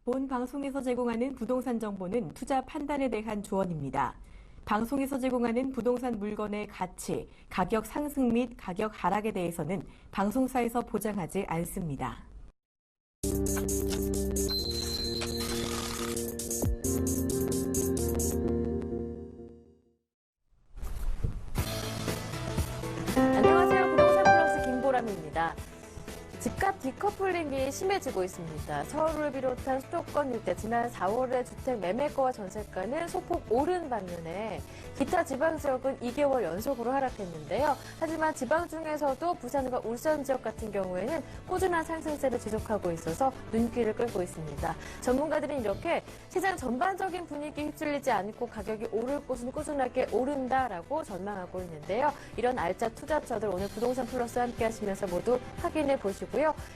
본 방송에서 제공하는 부동산 정보는 투자 판단에 대한 조언입니다. 방송에서 제공하는 부동산 물건의 가치, 가격 상승 및 가격 하락에 대해서는 방송사에서 보장하지 않습니다. 안녕하세요. 부동산 플러스 김보람입니다. 집값 디커플링이 심해지고 있습니다. 서울을 비롯한 수도권 일대 지난 4월에 주택 매매가와 전세가는 소폭 오른 반면에 기타 지방 지역은 2개월 연속으로 하락했는데요. 하지만 지방 중에서도 부산과 울산 지역 같은 경우에는 꾸준한 상승세를 지속하고 있어서 눈길을 끌고 있습니다. 전문가들은 이렇게 시장 전반적인 분위기에 휩쓸리지 않고 가격이 오를 곳은 꾸준하게 오른다라고 전망하고 있는데요. 이런 알짜 투자처들 오늘 부동산 플러스와 함께 하시면서 모두 확인해 보시고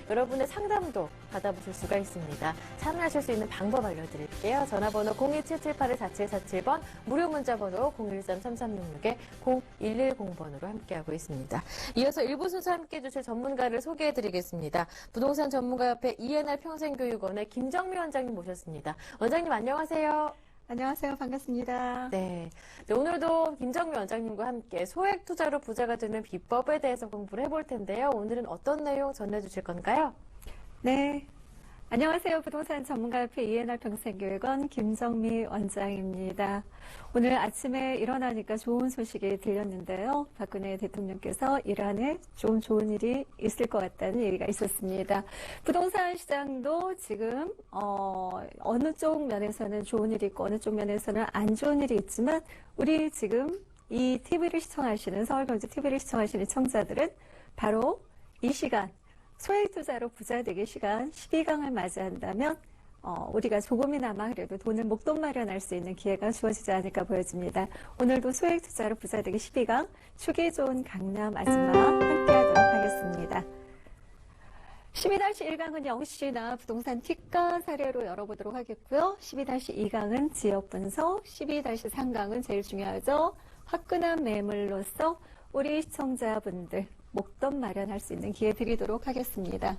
여러분의 상담도 받아보실 수가 있습니다. 참여하실 수 있는 방법 알려드릴게요. 전화번호 02778-4747번, 무료 문자번호 013-3366-0110번으로 함께하고 있습니다. 이어서 1부 순서 함께해 주실 전문가를 소개해드리겠습니다. 부동산 전문가협회 ENR 평생교육원의 김정미 원장님 모셨습니다. 원장님 안녕하세요. 안녕하세요. 반갑습니다. 네. 오늘도 김정미 원장님과 함께 소액 투자로 부자가 되는 비법에 대해서 공부를 해볼 텐데요. 오늘은 어떤 내용 전해주실 건가요? 네. 안녕하세요. 부동산 전문가협회 ENR 평생교육원 김정미 원장입니다. 오늘 아침에 일어나니까 좋은 소식이 들렸는데요. 박근혜 대통령께서 이란에 좀 좋은 일이 있을 것 같다는 얘기가 있었습니다. 부동산 시장도 지금 어느 쪽 면에서는 좋은 일이 있고 어느 쪽 면에서는 안 좋은 일이 있지만 우리 지금 이 TV를 시청하시는 서울경제 TV를 시청하시는 시청자들은 바로 이 시간 소액 투자로 부자 되기 시간 12강을 맞이한다면 우리가 조금이나마 그래도 돈을 목돈 마련할 수 있는 기회가 주어지지 않을까 보여집니다. 오늘도 소액 투자로 부자 되기 12강 추기 좋은 강남 마지막 함께하도록 하겠습니다. 12-1강은 영시나 부동산 특가 사례로 열어보도록 하겠고요. 12-2강은 지역 분석, 12-3강은 제일 중요하죠. 화끈한 매물로서 우리 시청자분들 목돈 마련할 수 있는 기회 드리도록 하겠습니다.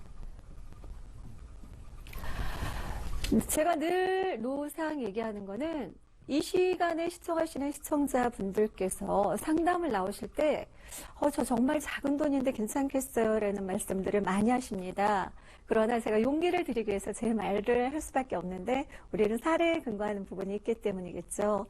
제가 늘 노상 얘기하는 거는 이 시간에 시청하시는 시청자분들께서 상담을 나오실 때 저 정말 작은 돈인데 괜찮겠어요? 라는 말씀들을 많이 하십니다. 그러나 제가 용기를 드리기 위해서 제 말을 할 수밖에 없는데 우리는 사례에 근거하는 부분이 있기 때문이겠죠.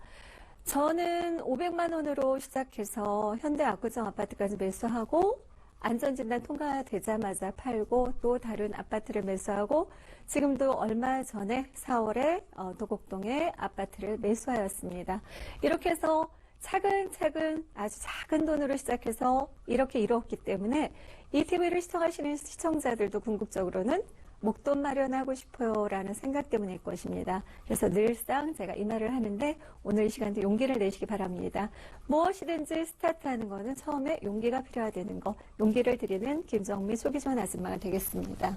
저는 500만 원으로 시작해서 현대 압구정 아파트까지 매수하고 안전진단 통과되자마자 팔고 또 다른 아파트를 매수하고 지금도 얼마 전에 4월에 도곡동에 아파트를 매수하였습니다. 이렇게 해서 차근차근 아주 작은 돈으로 시작해서 이렇게 이뤘기 때문에 이 TV를 시청하시는 시청자들도 궁극적으로는 목돈 마련하고 싶어요 라는 생각 때문일 것입니다. 그래서 늘상 제가 이 말을 하는데 오늘 이 시간도 용기를 내시기 바랍니다. 무엇이든지 스타트하는 거는 처음에 용기가 필요하다는 거, 용기를 드리는 김정미 속이 좋은 아줌마가 되겠습니다.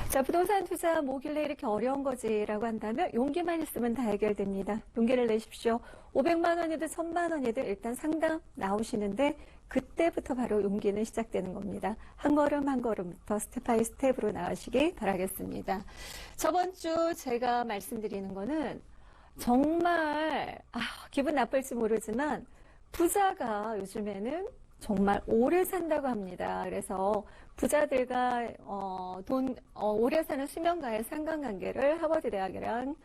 자, 부동산 투자 뭐길래 이렇게 어려운 거지 라고 한다면 용기만 있으면 다 해결됩니다. 용기를 내십시오. 500만 원이든 1000만 원이든 일단 상담 나오시는데 그때부터 바로 용기는 시작되는 겁니다. 한 걸음 한 걸음부터 스텝 바이 스텝으로 나가시기 바라겠습니다. 저번 주 제가 말씀드리는 거는 정말 기분 나쁠지 모르지만 부자가 요즘에는 정말 오래 산다고 합니다. 그래서 부자들과 오래 사는 수명과의 상관관계를 하버드 대학이랑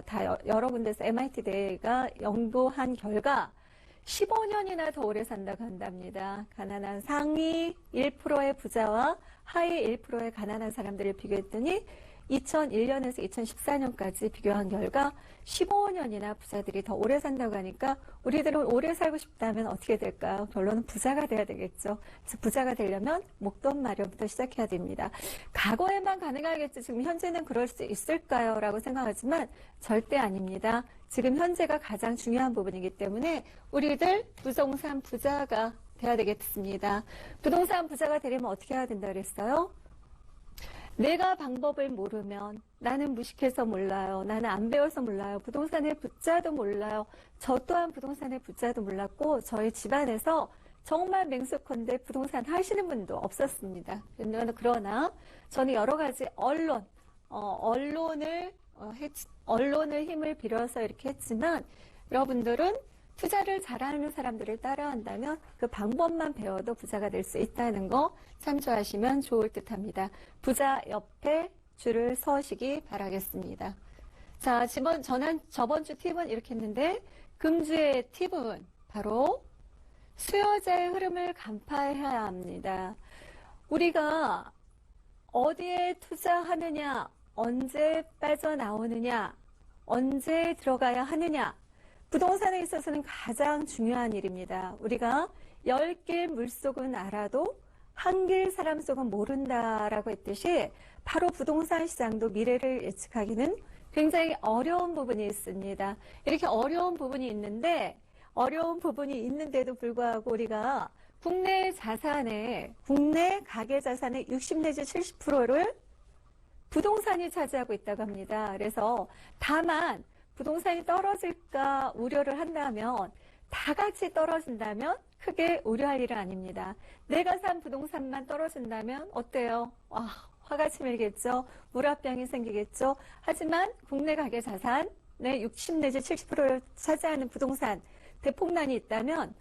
다 여러 군데서 MIT 대가 연구한 결과 15년이나 더 오래 산다고 한답니다. 가난한 상위 1%의 부자와 하위 1%의 가난한 사람들을 비교했더니 2001년에서 2014년까지 비교한 결과 15년이나 부자들이 더 오래 산다고 하니까 우리들은 오래 살고 싶다면 어떻게 될까요? 결론은 부자가 돼야 되겠죠. 그래서 부자가 되려면 목돈 마련부터 시작해야 됩니다. 과거에만 가능하겠지 지금 현재는 그럴 수 있을까요? 라고 생각하지만 절대 아닙니다. 지금 현재가 가장 중요한 부분이기 때문에 우리들 부동산 부자가 돼야 되겠습니다. 부동산 부자가 되려면 어떻게 해야 된다 그랬어요? 내가 방법을 모르면 나는 무식해서 몰라요. 나는 안 배워서 몰라요. 부동산의 부자도 몰라요. 저 또한 부동산의 부자도 몰랐고 저희 집안에서 정말 맹수컨대 부동산 하시는 분도 없었습니다. 그러나 저는 여러 가지 언론을 힘을 빌어서 이렇게 했지만 여러분들은 투자를 잘하는 사람들을 따라한다면 그 방법만 배워도 부자가 될 수 있다는 거 참조하시면 좋을 듯합니다. 부자 옆에 줄을 서시기 바라겠습니다. 자, 저번 주 팁은 이렇게 했는데 금주의 팁은 바로 수요자의 흐름을 간파해야 합니다. 우리가 어디에 투자하느냐, 언제 빠져나오느냐, 언제 들어가야 하느냐, 부동산에 있어서는 가장 중요한 일입니다. 우리가 10길 물속은 알아도 한 길 사람 속은 모른다라고 했듯이 바로 부동산 시장도 미래를 예측하기는 굉장히 어려운 부분이 있습니다. 이렇게 어려운 부분이 있는데도 불구하고 우리가 국내 가계 자산의 60 내지 70%를 부동산이 차지하고 있다고 합니다. 그래서 다만 부동산이 떨어질까 우려를 한다면 다 같이 떨어진다면 크게 우려할 일은 아닙니다. 내가 산 부동산만 떨어진다면 어때요? 화가 치밀겠죠. 물화병이 생기겠죠. 하지만 국내 가계 자산의 60 내지 70%를 차지하는 부동산 대폭락이 있다면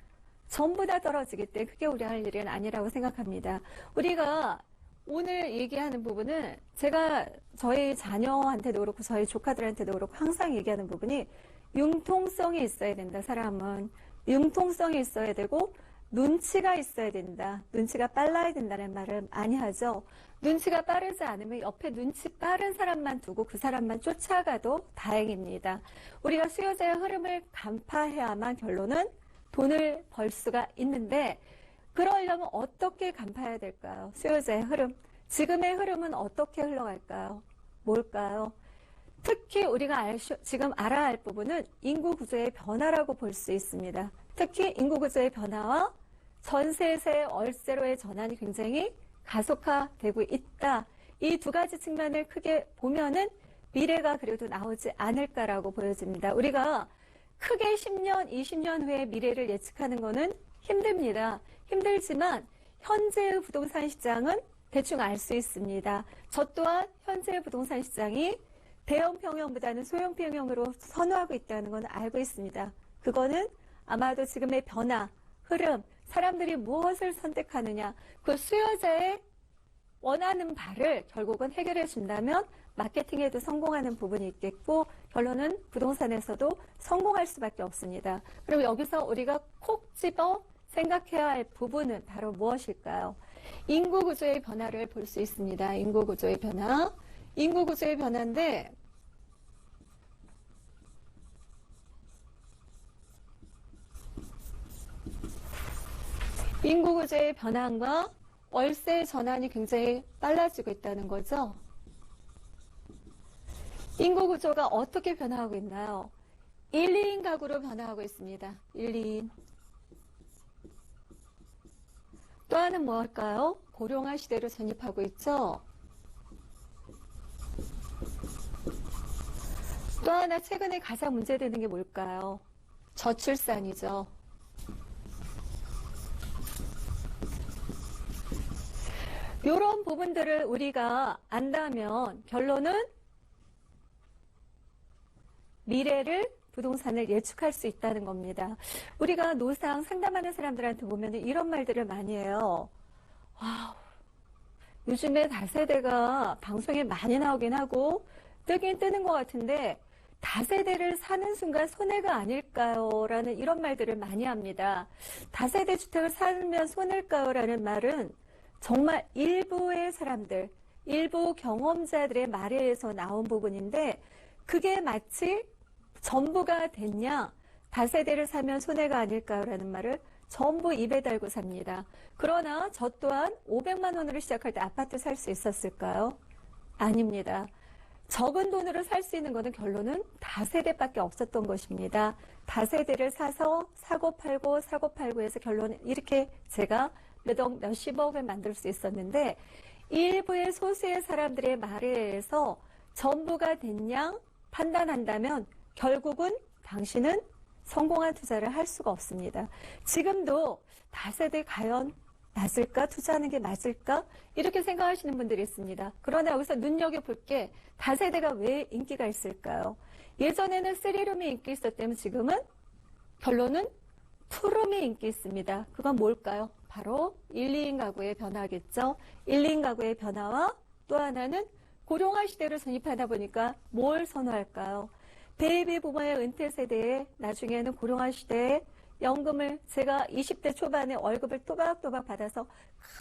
전부 다 떨어지기 때문에 크게 우려할 일은 아니라고 생각합니다. 우리가 오늘 얘기하는 부분은 제가 저희 자녀한테도 그렇고 저희 조카들한테도 그렇고 항상 얘기하는 부분이 융통성이 있어야 된다. 사람은 융통성이 있어야 되고 눈치가 있어야 된다. 눈치가 빨라야 된다는 말을 많이 하죠. 눈치가 빠르지 않으면 옆에 눈치 빠른 사람만 두고 그 사람만 쫓아가도 다행입니다. 우리가 수요자의 흐름을 간파해야만 결론은 돈을 벌 수가 있는데 그러려면 어떻게 간파해야 될까요? 수요자의 흐름. 지금의 흐름은 어떻게 흘러갈까요? 뭘까요? 특히 우리가 지금 알아야 할 부분은 인구 구조의 변화라고 볼 수 있습니다. 특히 인구 구조의 변화와 전세세 월세로의 전환이 굉장히 가속화되고 있다. 이 두 가지 측면을 크게 보면은 미래가 그래도 나오지 않을까라고 보여집니다. 우리가 크게 10년, 20년 후의 미래를 예측하는 것은 힘듭니다. 힘들지만 현재의 부동산 시장은 대충 알 수 있습니다. 저 또한 현재의 부동산 시장이 대형 평형보다는 소형 평형으로 선호하고 있다는 건 알고 있습니다. 그거는 아마도 지금의 변화, 흐름, 사람들이 무엇을 선택하느냐, 그 수요자의 원하는 바를 결국은 해결해 준다면 마케팅에도 성공하는 부분이 있겠고 결론은 부동산에서도 성공할 수밖에 없습니다. 그리고 여기서 우리가 콕 집어 생각해야 할 부분은 바로 무엇일까요? 인구 구조의 변화를 볼 수 있습니다. 인구 구조의 변화. 인구 구조의 변화인데 인구 구조의 변화과 월세 전환이 굉장히 빨라지고 있다는 거죠. 인구 구조가 어떻게 변화하고 있나요? 1, 2인 가구로 변화하고 있습니다. 1, 2인. 또 하나는 뭘까요? 고령화 시대로 전입하고 있죠. 또 하나 최근에 가장 문제되는 게 뭘까요? 저출산이죠. 이런 부분들을 우리가 안다면 결론은 미래를 부동산을 예측할 수 있다는 겁니다. 우리가 노상 상담하는 사람들한테 보면 이런 말들을 많이 해요. 와우, 요즘에 다세대가 방송에 많이 나오긴 하고 뜨긴 뜨는 것 같은데 다세대를 사는 순간 손해가 아닐까요? 라는 이런 말들을 많이 합니다. 다세대 주택을 살면 손해일까요? 라는 말은 정말 일부의 사람들, 일부 경험자들의 말에 의해서 나온 부분인데 그게 마치 전부가 됐냐? 다세대를 사면 손해가 아닐까요? 라는 말을 전부 입에 달고 삽니다. 그러나 저 또한 500만 원으로 시작할 때 아파트 살 수 있었을까요? 아닙니다. 적은 돈으로 살 수 있는 것은 결론은 다세대밖에 없었던 것입니다. 다세대를 사서 사고 팔고 해서 결론은 이렇게 제가 몇십억을 만들 수 있었는데 일부의 소수의 사람들의 말에 의해서 전부가 됐냐 판단한다면 결국은 당신은 성공한 투자를 할 수가 없습니다. 지금도 다세대 과연 맞을까? 투자하는 게 맞을까? 이렇게 생각하시는 분들이 있습니다. 그러나 여기서 눈여겨볼 게 다세대가 왜 인기가 있을까요? 예전에는 3룸이 인기 있었다면 지금은 결론은 2룸이 인기 있습니다. 그건 뭘까요? 바로 1, 2인 가구의 변화겠죠. 1, 2인 가구의 변화와 또 하나는 고령화 시대로 진입하다 보니까 뭘 선호할까요? 베이비 부모의 은퇴 세대에 나중에는 고령화 시대에 연금을 제가 20대 초반에 월급을 또박또박 받아서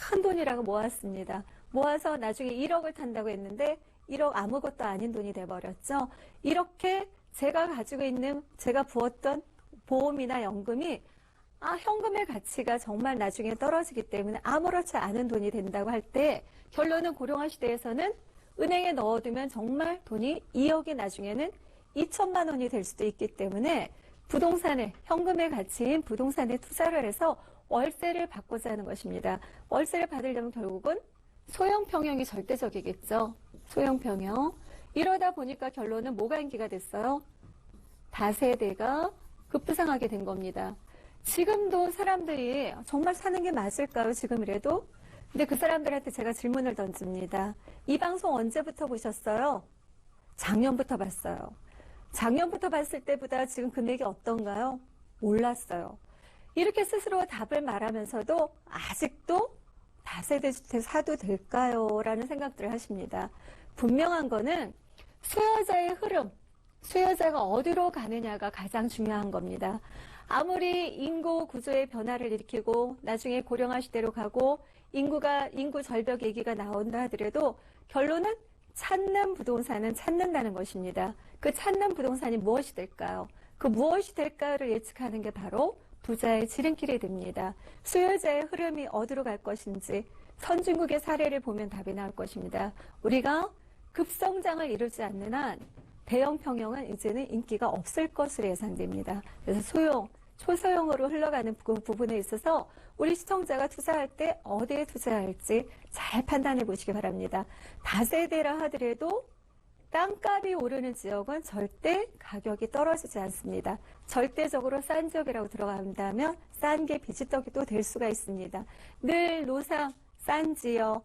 큰 돈이라고 모았습니다. 모아서 나중에 1억을 탄다고 했는데 1억 아무것도 아닌 돈이 돼버렸죠. 이렇게 제가 가지고 있는 제가 부었던 보험이나 연금이 현금의 가치가 정말 나중에 떨어지기 때문에 아무렇지 않은 돈이 된다고 할 때 결론은 고령화 시대에서는 은행에 넣어두면 정말 돈이 2억이 나중에는 2천만 원이 될 수도 있기 때문에 부동산에 현금의 가치인 부동산에 투자를 해서 월세를 받고자 하는 것입니다. 월세를 받으려면 결국은 소형 평형이 절대적이겠죠. 소형 평형. 이러다 보니까 결론은 뭐가 인기가 됐어요? 다세대가 급부상하게 된 겁니다. 지금도 사람들이 정말 사는 게 맞을까요? 지금이라도? 근데 그 사람들한테 제가 질문을 던집니다. 이 방송 언제부터 보셨어요? 작년부터 봤어요. 작년부터 봤을 때보다 지금 금액이 어떤가요? 몰랐어요. 이렇게 스스로 답을 말하면서도 아직도 다세대 주택 사도 될까요? 라는 생각들을 하십니다. 분명한 거는 수요자의 흐름, 수요자가 어디로 가느냐가 가장 중요한 겁니다. 아무리 인구 구조의 변화를 일으키고 나중에 고령화 시대로 가고 인구 절벽 얘기가 나온다 하더라도 결론은 찾는 부동산은 찾는다는 것입니다. 그 찾는 부동산이 무엇이 될까요? 그 무엇이 될까를 예측하는 게 바로 부자의 지름길이 됩니다. 수요자의 흐름이 어디로 갈 것인지 선진국의 사례를 보면 답이 나올 것입니다. 우리가 급성장을 이루지 않는 한 대형 평형은 이제는 인기가 없을 것으로 예상됩니다. 그래서 소형, 초소형으로 흘러가는 그 부분에 있어서 우리 시청자가 투자할 때 어디에 투자할지 잘 판단해 보시기 바랍니다. 다세대라 하더라도 땅값이 오르는 지역은 절대 가격이 떨어지지 않습니다. 절대적으로 싼 지역이라고 들어간다면 싼 게 비지떡이 또 될 수가 있습니다. 늘 노상, 싼 지역,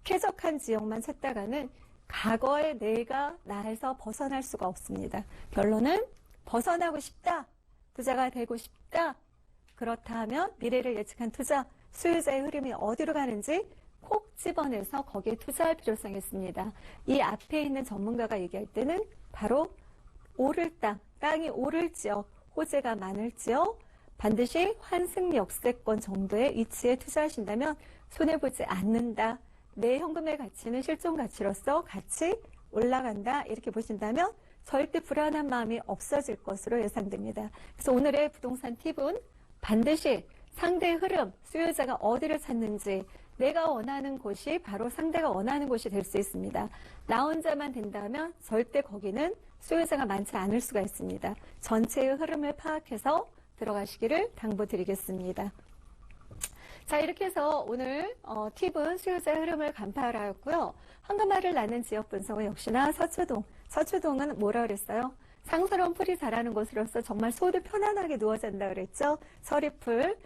쾌적한 지역만 찾다가는 과거의 내가 나에서 벗어날 수가 없습니다. 결론은 벗어나고 싶다. 부자가 되고 싶다. 그렇다 하면 미래를 예측한 투자, 수요자의 흐름이 어디로 가는지 콕 집어내서 거기에 투자할 필요성이 있습니다. 이 앞에 있는 전문가가 얘기할 때는 바로 오를 땅이 오를 지역, 호재가 많을 지역, 반드시 환승 역세권 정도의 위치에 투자하신다면 손해보지 않는다. 내 현금의 가치는 실존 가치로서 같이 올라간다. 이렇게 보신다면 절대 불안한 마음이 없어질 것으로 예상됩니다. 그래서 오늘의 부동산 팁은 반드시 상대의 흐름, 수요자가 어디를 찾는지 내가 원하는 곳이 바로 상대가 원하는 곳이 될 수 있습니다. 나 혼자만 된다면 절대 거기는 수요자가 많지 않을 수가 있습니다. 전체의 흐름을 파악해서 들어가시기를 당부드리겠습니다. 자, 이렇게 해서 오늘 팁은 수요자의 흐름을 간파하였고요. 황금알을 낳는 지역 분석은 역시나 서초동. 서초동은 뭐라 그랬어요? 상스러운 풀이 자라는 곳으로서 정말 소도 편안하게 누워 잔다 그랬죠. 서리풀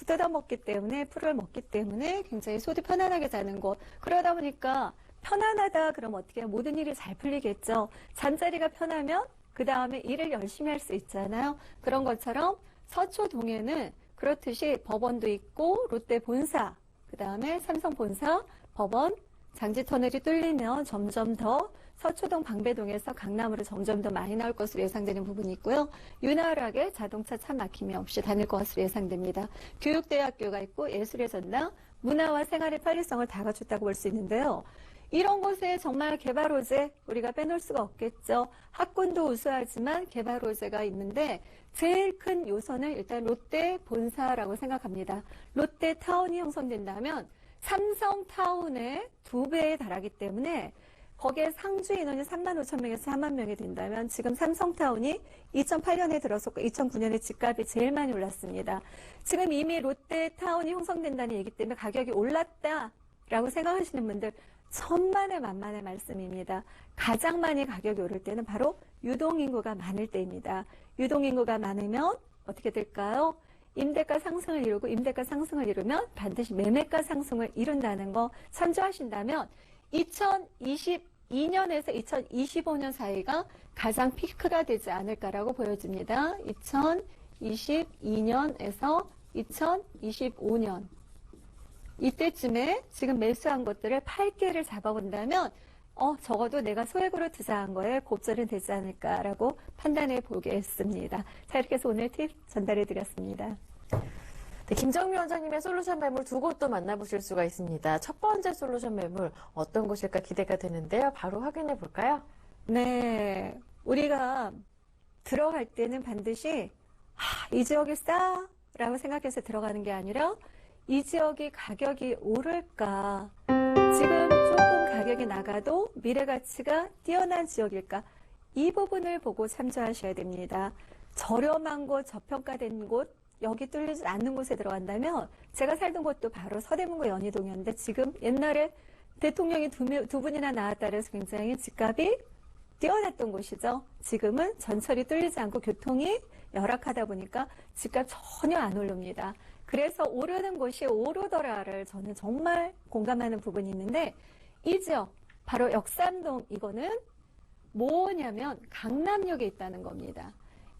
뜯어 먹기 때문에 풀을 먹기 때문에 굉장히 소도 편안하게 자는 곳. 그러다 보니까 편안하다 그러면 어떻게 해요? 모든 일이 잘 풀리겠죠. 잠자리가 편하면 그 다음에 일을 열심히 할 수 있잖아요. 그런 것처럼 서초동에는 그렇듯이 법원도 있고 롯데 본사, 그 다음에 삼성 본사, 법원, 장지터널이 뚫리면 점점 더 서초동 방배동에서 강남으로 점점 더 많이 나올 것으로 예상되는 부분이 있고요. 유난하게 자동차 차 막힘이 없이 다닐 것으로 예상됩니다. 교육대학교가 있고 예술의 전당, 문화와 생활의 편리성을 다 갖췄다고 볼 수 있는데요. 이런 곳에 정말 개발 호재 우리가 빼놓을 수가 없겠죠. 학군도 우수하지만 개발 호재가 있는데 제일 큰 요소는 일단 롯데 본사라고 생각합니다. 롯데타운이 형성된다면 삼성타운의 2배에 달하기 때문에 거기에 상주 인원이 3만 5천 명에서 4만 명이 된다면 지금 삼성타운이 2008년에 들어섰고 2009년에 집값이 제일 많이 올랐습니다. 지금 이미 롯데타운이 형성된다는 얘기 때문에 가격이 올랐다라고 생각하시는 분들 천만의 만만의 말씀입니다. 가장 많이 가격이 오를 때는 바로 유동인구가 많을 때입니다. 유동인구가 많으면 어떻게 될까요? 임대가 상승을 이루고 임대가 상승을 이루면 반드시 매매가 상승을 이룬다는 거 참조하신다면 2022년에서 2025년 사이가 가장 피크가 되지 않을까라고 보여집니다. 2022년에서 2025년 이때쯤에 지금 매수한 것들을 8개를 잡아본다면 적어도 내가 소액으로 투자한 거에 곱절은 되지 않을까라고 판단해 보겠습니다. 자, 이렇게 해서 오늘 팁 전달해 드렸습니다. 네, 김정미 원장님의 솔루션 매물 두 곳도 만나보실 수가 있습니다. 첫 번째 솔루션 매물 어떤 곳일까 기대가 되는데요. 바로 확인해 볼까요? 네, 우리가 들어갈 때는 반드시 이 지역이 싸라고 생각해서 들어가는 게 아니라 이 지역이 가격이 오를까? 지금 조금 가격이 나가도 미래 가치가 뛰어난 지역일까? 이 부분을 보고 참조하셔야 됩니다. 저렴한 곳, 저평가된 곳, 여기 뚫리지 않는 곳에 들어간다면 제가 살던 곳도 바로 서대문구 연희동이었는데 지금 옛날에 대통령이 두 분이나 나왔다 그래서 굉장히 집값이 뛰어났던 곳이죠. 지금은 전철이 뚫리지 않고 교통이 열악하다 보니까 집값 전혀 안 오릅니다. 그래서 오르는 곳이 오르더라를 저는 정말 공감하는 부분이 있는데 이 지역 바로 역삼동 이거는 뭐냐면 강남역에 있다는 겁니다.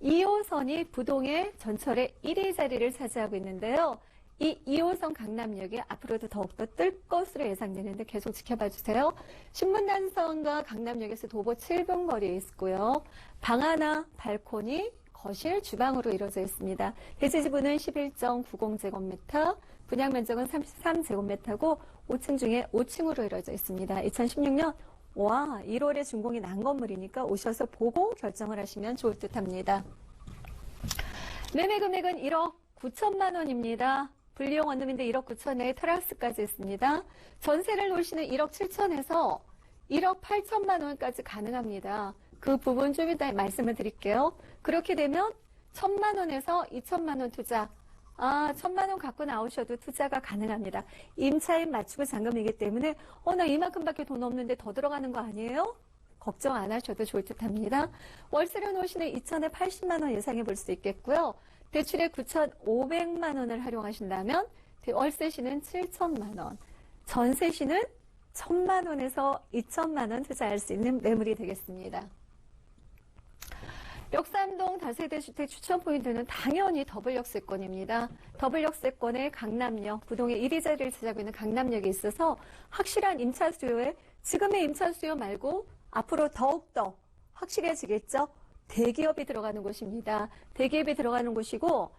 2호선이 부동의 전철의 1위 자리를 차지하고 있는데요. 이 2호선 강남역이 앞으로도 더욱더 뜰 것으로 예상되는데 계속 지켜봐 주세요. 신분당선과 강남역에서 도보 7분 거리에 있고요. 방 하나, 발코니, 거실, 주방으로 이루어져 있습니다. 대지 지분은 11.90제곱미터, 분양 면적은 33제곱미터고 5층 중에 5층으로 이루어져 있습니다. 2016년 1월에 준공이 난 건물이니까 오셔서 보고 결정을 하시면 좋을 듯합니다. 매매 금액은 1억 9천만 원입니다. 분리용 원룸인데 1억 9천에 테라스까지 있습니다. 전세를 놓으시는 1억 7천에서 1억 8천만 원까지 가능합니다. 그 부분 좀 이따 말씀을 드릴게요. 그렇게 되면 1,000만 원에서 2천만 원 투자. 1,000만 원 갖고 나오셔도 투자가 가능합니다. 임차인 맞추고 잔금이기 때문에 나 이만큼밖에 돈 없는데 더 들어가는 거 아니에요? 걱정 안 하셔도 좋을 듯합니다. 월세를 놓으시는 2천에 80만 원 예상해 볼 수 있겠고요. 대출에 9,500만 원을 활용하신다면 월세시는 7천만 원, 전세시는 1,000만 원에서 2천만 원 투자할 수 있는 매물이 되겠습니다. 역삼동 다세대 주택 추천 포인트는 당연히 더블 역세권입니다. 더블 역세권의 강남역, 부동의 1위 자리를 차지하고 있는 강남역에 있어서 확실한 임차 수요에 지금의 임차 수요 말고 앞으로 더욱더 확실해지겠죠? 대기업이 들어가는 곳입니다. 대기업이 들어가는 곳이고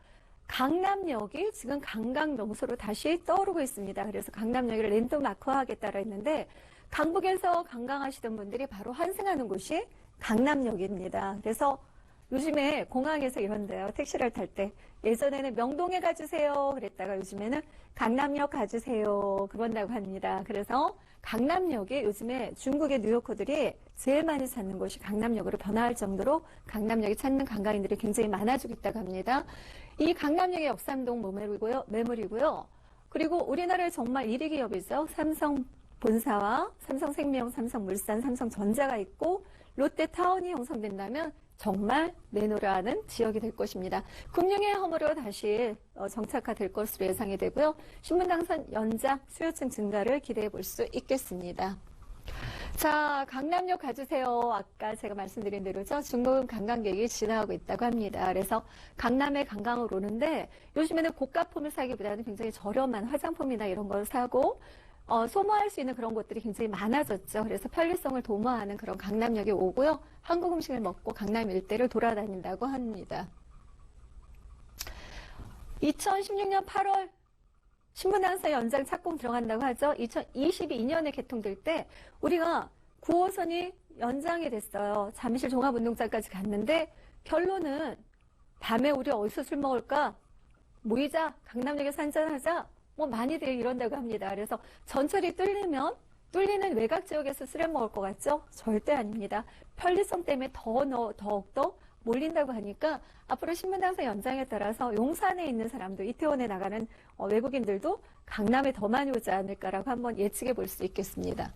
강남역이 지금 관광 명소로 다시 떠오르고 있습니다. 그래서 강남역을 랜드마크화하겠다라 했는데 강북에서 관광하시던 분들이 바로 환승하는 곳이 강남역입니다. 그래서 요즘에 공항에서 이런데요. 택시를 탈 때 예전에는 명동에 가주세요 그랬다가 요즘에는 강남역 가주세요 그런다고 합니다. 그래서 강남역이 요즘에 중국의 뉴요커들이 제일 많이 찾는 곳이 강남역으로 변화할 정도로 강남역이 찾는 관광인들이 굉장히 많아지고 있다고 합니다. 이 강남역의 역삼동 매물이고요. 그리고 우리나라의 정말 1위 기업이죠. 삼성 본사와 삼성생명, 삼성물산, 삼성전자가 있고 롯데타운이 형성된다면 정말 내놓으라는 지역이 될 것입니다. 금융의 허물로 다시 정착화될 것으로 예상이 되고요. 신분당선 연장 수요층 증가를 기대해 볼 수 있겠습니다. 자, 강남역 가주세요. 아까 제가 말씀드린 대로죠. 중국 관광객이 지나가고 있다고 합니다. 그래서 강남에 관광을 오는데 요즘에는 고가품을 사기보다는 굉장히 저렴한 화장품이나 이런 걸 사고 소모할 수 있는 그런 곳들이 굉장히 많아졌죠. 그래서 편리성을 도모하는 그런 강남역에 오고요. 한국 음식을 먹고 강남 일대를 돌아다닌다고 합니다. 2016년 8월 신분당선 연장 착공 들어간다고 하죠. 2022년에 개통될 때 우리가 9호선이 연장이 됐어요. 잠실 종합운동장까지 갔는데 결론은 밤에 우리 어디서 술 먹을까? 모이자. 강남역에서 한잔하자. 많이들 이런다고 합니다. 그래서 전철이 뚫리는 외곽 지역에서 술을 먹을 것 같죠? 절대 아닙니다. 편리성 때문에 더욱더 몰린다고 하니까 앞으로 신분당선 연장에 따라서 용산에 있는 사람도 이태원에 나가는 외국인들도 강남에 더 많이 오지 않을까라고 한번 예측해 볼 수 있겠습니다.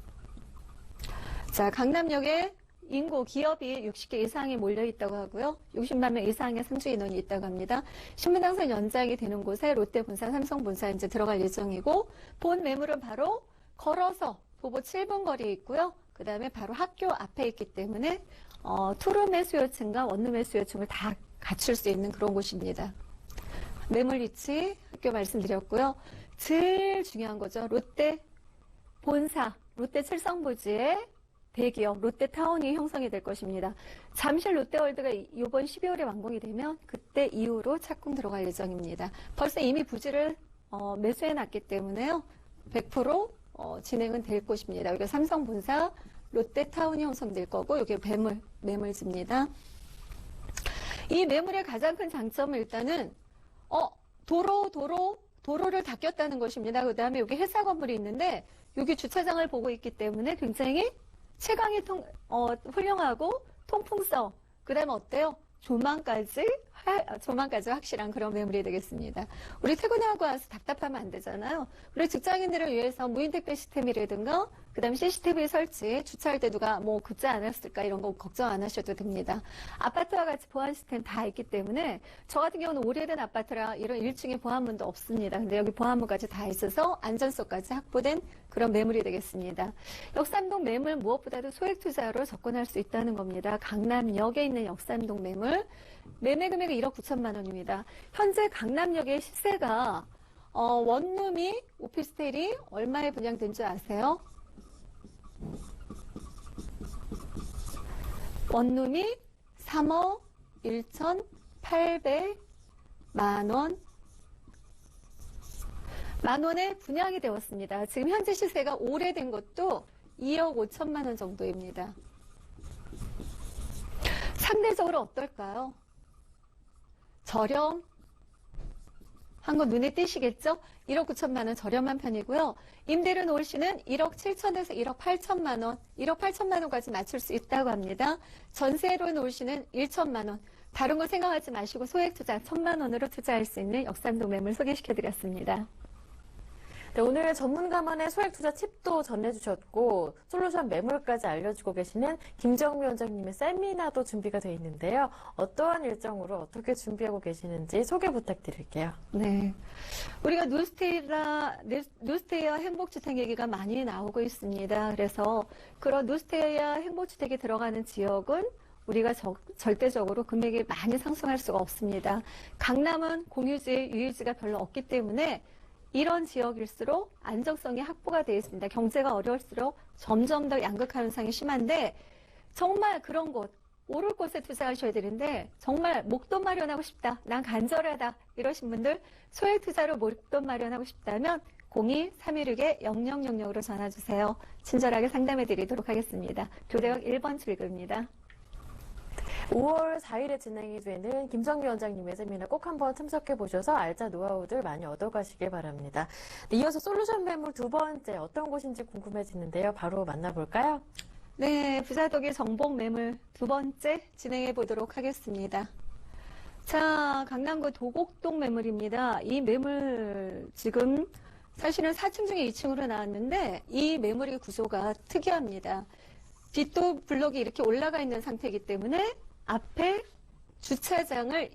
자, 강남역에 인구, 기업이 60개 이상이 몰려 있다고 하고요. 60만 명 이상의 상주 인원이 있다고 합니다. 신분당선 연장이 되는 곳에 롯데 본사, 삼성 본사 이제 들어갈 예정이고, 본 매물은 바로 걸어서 도보 7분 거리에 있고요. 그 다음에 바로 학교 앞에 있기 때문에 투룸의 수요층과 원룸의 수요층을 다 갖출 수 있는 그런 곳입니다. 매물 위치 학교 말씀드렸고요. 제일 중요한 거죠. 롯데 본사, 롯데 칠성부지에 대기업 롯데타운이 형성이 될 것입니다. 잠실 롯데월드가 이번 12월에 완공이 되면 그때 이후로 착공 들어갈 예정입니다. 벌써 이미 부지를 매수해 놨기 때문에요. 100% 진행은 될 것입니다. 여기가 삼성 본사 롯데타운이 형성될 거고 여기 매물지입니다. 이 매물의 가장 큰 장점은 일단은 도로를 다 꼈다는 것입니다. 그 다음에 여기 회사 건물이 있는데 여기 주차장을 보고 있기 때문에 굉장히 채광이 훌륭하고 통풍성, 그 다음에 어때요? 조망까지 확실한 그런 매물이 되겠습니다. 우리 퇴근하고 와서 답답하면 안 되잖아요. 우리 직장인들을 위해서 무인택배 시스템이라든가 그 다음에 CCTV 설치, 주차할 때 누가 급지 않았을까 이런 거 걱정 안 하셔도 됩니다. 아파트와 같이 보안 시스템 다 있기 때문에 저 같은 경우는 오래된 아파트라 이런 1층에 보안문도 없습니다. 근데 여기 보안문까지 다 있어서 안전성까지 확보된 그런 매물이 되겠습니다. 역삼동 매물 무엇보다도 소액 투자로 접근할 수 있다는 겁니다. 강남역에 있는 역삼동 매물. 매매 금액은 1억 9천만 원입니다. 현재 강남역의 시세가 원룸이 오피스텔이 얼마에 분양된 줄 아세요? 원룸이 3억 1,800만 원에 분양이 되었습니다. 지금 현재 시세가 오래된 것도 2억 5천만 원 정도입니다. 상대적으로 어떨까요? 저렴한 거 눈에 띄시겠죠? 1억 9천만 원 저렴한 편이고요. 임대료 놓을 시는 1억 7천에서 1억 8천만 원, 1억 8천만 원까지 맞출 수 있다고 합니다. 전세로 놓을 시는 1천만 원. 다른 거 생각하지 마시고 소액 투자 1천만 원으로 투자할 수 있는 역삼동 매물 소개시켜드렸습니다. 네, 오늘 전문가만의 소액 투자 팁도 전해주셨고 솔루션 매물까지 알려주고 계시는 김정미 원장님의 세미나도 준비가 되어 있는데요. 어떠한 일정으로 어떻게 준비하고 계시는지 소개 부탁드릴게요. 네, 우리가 뉴스테이와 행복주택 얘기가 많이 나오고 있습니다. 그래서 그런 뉴스테이와 행복주택이 들어가는 지역은 우리가 절대적으로 금액이 많이 상승할 수가 없습니다. 강남은 공유지, 유유지가 별로 없기 때문에 이런 지역일수록 안정성이 확보가 되어 있습니다. 경제가 어려울수록 점점 더 양극화 현상이 심한데 정말 그런 곳, 오를 곳에 투자하셔야 되는데 정말 목돈 마련하고 싶다, 난 간절하다 이러신 분들 소액 투자로 목돈 마련하고 싶다면 02-316-0000으로 전화주세요. 친절하게 상담해 드리도록 하겠습니다. 교대역 1번 출구입니다. 5월 4일에 진행이 되는 김정미 원장님의 세미나 꼭 한번 참석해 보셔서 알짜 노하우들 많이 얻어가시길 바랍니다. 네, 이어서 솔루션 매물 두 번째 어떤 곳인지 궁금해지는데요. 바로 만나볼까요? 네, 부자독일 정복 매물 두 번째 진행해 보도록 하겠습니다. 자, 강남구 도곡동 매물입니다. 이 매물 지금 사실은 4층 중에 2층으로 나왔는데 이 매물의 구조가 특이합니다. 뒷도 블록이 이렇게 올라가 있는 상태이기 때문에 앞에 주차장을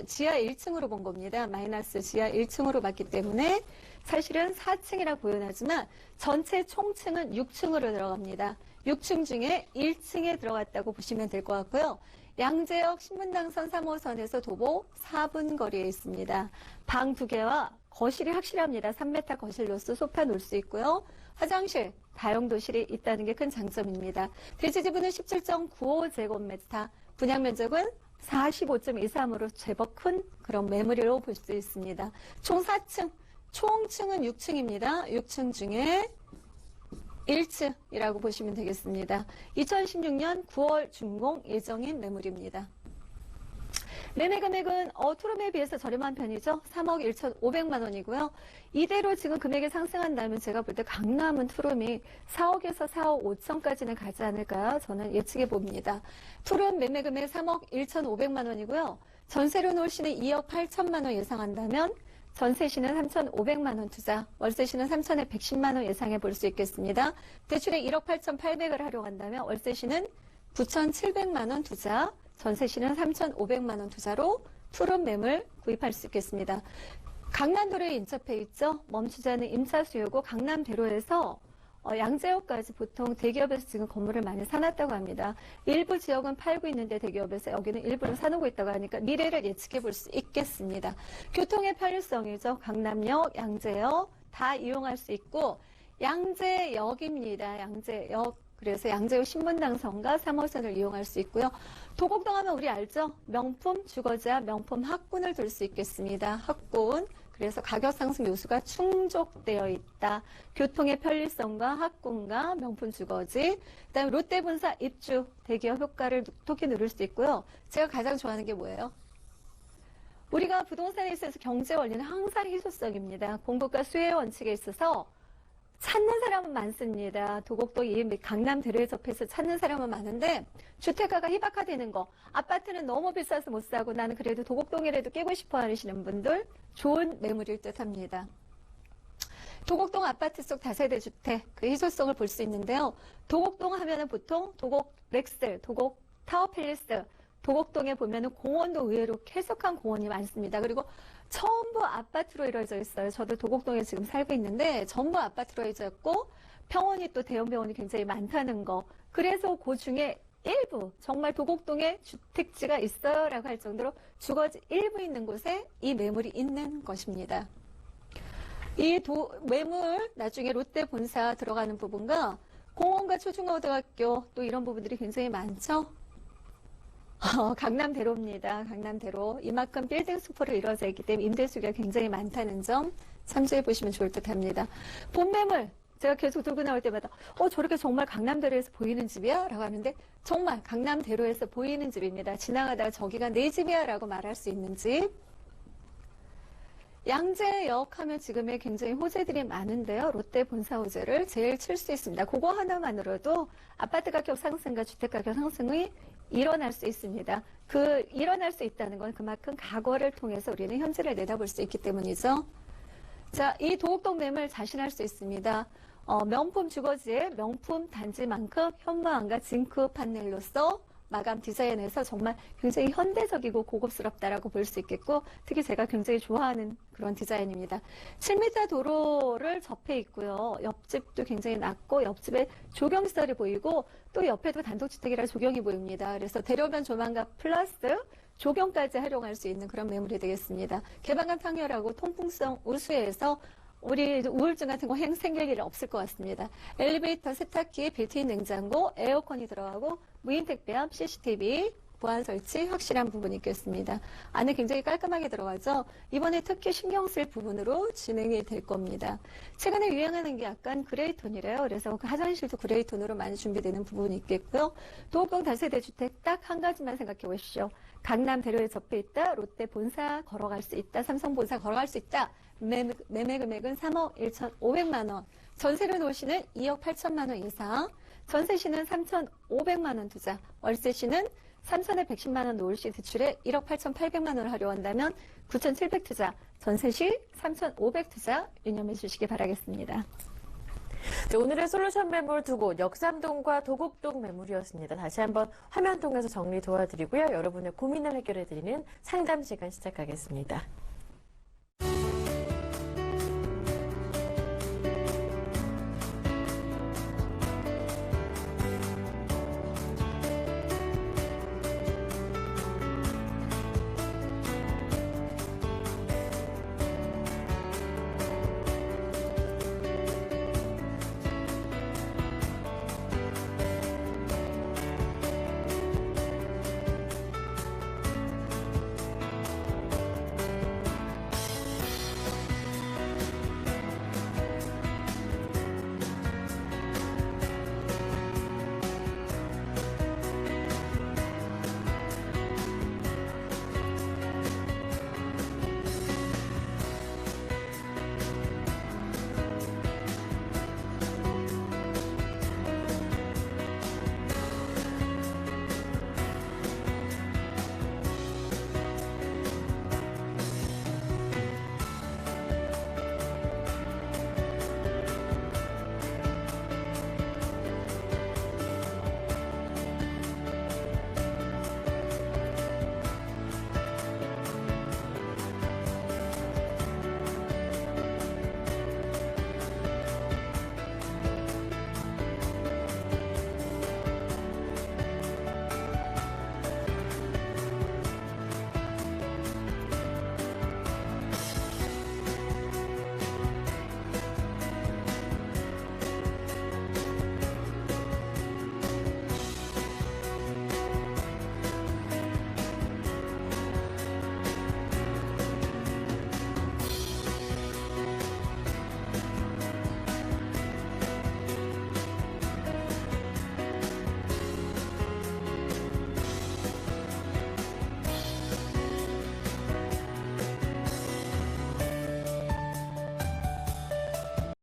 지하 1층으로 본 겁니다. 마이너스 지하 1층으로 봤기 때문에 사실은 4층이라 보여하지만 전체 총층은 6층으로 들어갑니다. 6층 중에 1층에 들어갔다고 보시면 될 것 같고요. 양재역 신분당선 3호선에서 도보 4분 거리에 있습니다. 방 2개와 거실이 확실합니다. 3m 거실로서 소파 놓을 수 있고요. 화장실, 다용도실이 있다는 게 큰 장점입니다. 대지 지분은 17.95제곱미터, 분양 면적은 45.23으로 제법 큰 그런 매물이라고 볼 수 있습니다. 총 4층, 총층은 6층입니다. 6층 중에 1층이라고 보시면 되겠습니다. 2016년 9월 준공 예정인 매물입니다. 매매 금액은 투룸에 비해서 저렴한 편이죠. 3억 1,500만 원이고요. 이대로 지금 금액이 상승한다면 제가 볼 때 강남은 투룸이 4억에서 4억 5천까지는 가지 않을까 저는 예측해 봅니다. 투룸 매매 금액 3억 1,500만 원이고요. 전세로 놓을 시는 2억 8천만 원 예상한다면 전세시는 3,500만 원 투자, 월세시는 3천에 110만 원 예상해 볼 수 있겠습니다. 대출에 1억 8,800을 하려고 한다면 월세시는 9,700만 원 투자, 전세시는 3,500만 원 투자로 투룸 매물 구입할 수 있겠습니다. 강남도로에 인접해 있죠. 멈추지 않는 임차 수요고 강남대로에서 양재역까지 보통 대기업에서 지금 건물을 많이 사놨다고 합니다. 일부 지역은 팔고 있는데 대기업에서 여기는 일부를 사놓고 있다고 하니까 미래를 예측해 볼 수 있겠습니다. 교통의 편리성이죠. 강남역, 양재역 다 이용할 수 있고 양재역입니다. 양재역. 그래서 양재역 신분당선과 3호선을 이용할 수 있고요. 도곡동 하면 우리 알죠? 명품 주거지와 명품 학군을 둘 수 있겠습니다. 학군. 그래서 가격 상승 요소가 충족되어 있다. 교통의 편리성과 학군과 명품 주거지, 그다음에 롯데본사 입주, 대기업 효과를 톡톡히 누릴 수 있고요. 제가 가장 좋아하는 게 뭐예요? 우리가 부동산에 있어서 경제 원리는 항상 희소성입니다. 공급과 수요의 원칙에 있어서 찾는 사람은 많습니다. 도곡동 이 강남대로에 접해서 찾는 사람은 많은데 주택가가 희박화되는 거, 아파트는 너무 비싸서 못 사고 나는 그래도 도곡동이라도 끼고 싶어 하시는 분들 좋은 매물일 듯합니다. 도곡동 아파트 속 다세대 주택 그 희소성을 볼 수 있는데요. 도곡동 하면은 보통 도곡 렉스, 도곡 타워팰리스, 도곡동에 보면은 공원도 의외로 쾌적한 공원이 많습니다. 그리고 전부 아파트로 이루어져 있어요. 저도 도곡동에 지금 살고 있는데 전부 아파트로 이루어져 있고 병원이 또 대형 병원이 굉장히 많다는 거. 그래서 그 중에 일부 정말 도곡동에 주택지가 있어요 라고 할 정도로 주거지 일부 있는 곳에 이 매물이 있는 것입니다. 이 매물 나중에 롯데 본사 들어가는 부분과 공원과 초중고등학교 또 이런 부분들이 굉장히 많죠. 강남대로입니다. 강남대로. 이만큼 빌딩 수포로 이루어져 있기 때문에 임대수가 굉장히 많다는 점 참조해 보시면 좋을 듯 합니다. 본매물 제가 계속 들고 나올 때마다 저렇게 정말 강남대로에서 보이는 집이야? 라고 하는데 정말 강남대로에서 보이는 집입니다. 지나가다가 저기가 내 집이야? 라고 말할 수 있는 집. 양재역 하면 지금의 굉장히 호재들이 많은데요. 롯데 본사 호재를 제일 칠 수 있습니다. 그거 하나만으로도 아파트 가격 상승과 주택 가격 상승이 일어날 수 있습니다. 일어날 수 있다는 건 그만큼 과거를 통해서 우리는 현재를 내다볼 수 있기 때문이죠. 자, 이 도곡동 매물 자신할 수 있습니다. 명품 주거지의 명품 단지만큼 현무암과 징크 판넬로서 마감 디자인에서 정말 굉장히 현대적이고 고급스럽다라고 볼 수 있겠고 특히 제가 굉장히 좋아하는 그런 디자인입니다. 7m 도로를 접해 있고요. 옆집도 굉장히 낮고 옆집에 조경시설이 보이고 또 옆에도 단독주택이라 조경이 보입니다. 그래서 대로변 조망과 플러스 조경까지 활용할 수 있는 그런 매물이 되겠습니다. 개방감 탕열하고 통풍성 우수해서 우리 우울증 같은 거 생길 일은 없을 것 같습니다. 엘리베이터, 세탁기, 빌트인 냉장고, 에어컨이 들어가고 무인 택배함, CCTV, 보안 설치 확실한 부분이 있겠습니다. 안에 굉장히 깔끔하게 들어가죠. 이번에 특히 신경 쓸 부분으로 진행이 될 겁니다. 최근에 유행하는 게 약간 그레이톤이래요. 그래서 그 화장실도 그레이톤으로 많이 준비되는 부분이 있겠고요. 도곡동 다세대 주택 딱 한 가지만 생각해 보십시오. 강남대로에 접해 있다. 롯데 본사 걸어갈 수 있다. 삼성 본사 걸어갈 수 있다. 매매 금액은 3억 1,500만 원. 전세로 놓으시는 2억 8천만 원 이상. 전세시는 3,500만 원 투자. 월세시는 3천에 110만 원 놓을 시 대출에 1억 8,800만 원을 하려 한다면 9,700 투자. 전세시 3,500 투자 유념해 주시기 바라겠습니다. 네, 오늘의 솔루션 매물 두 곳, 역삼동과 도곡동 매물이었습니다. 다시 한번 화면 통해서 정리 도와드리고요. 여러분의 고민을 해결해드리는 상담 시간 시작하겠습니다.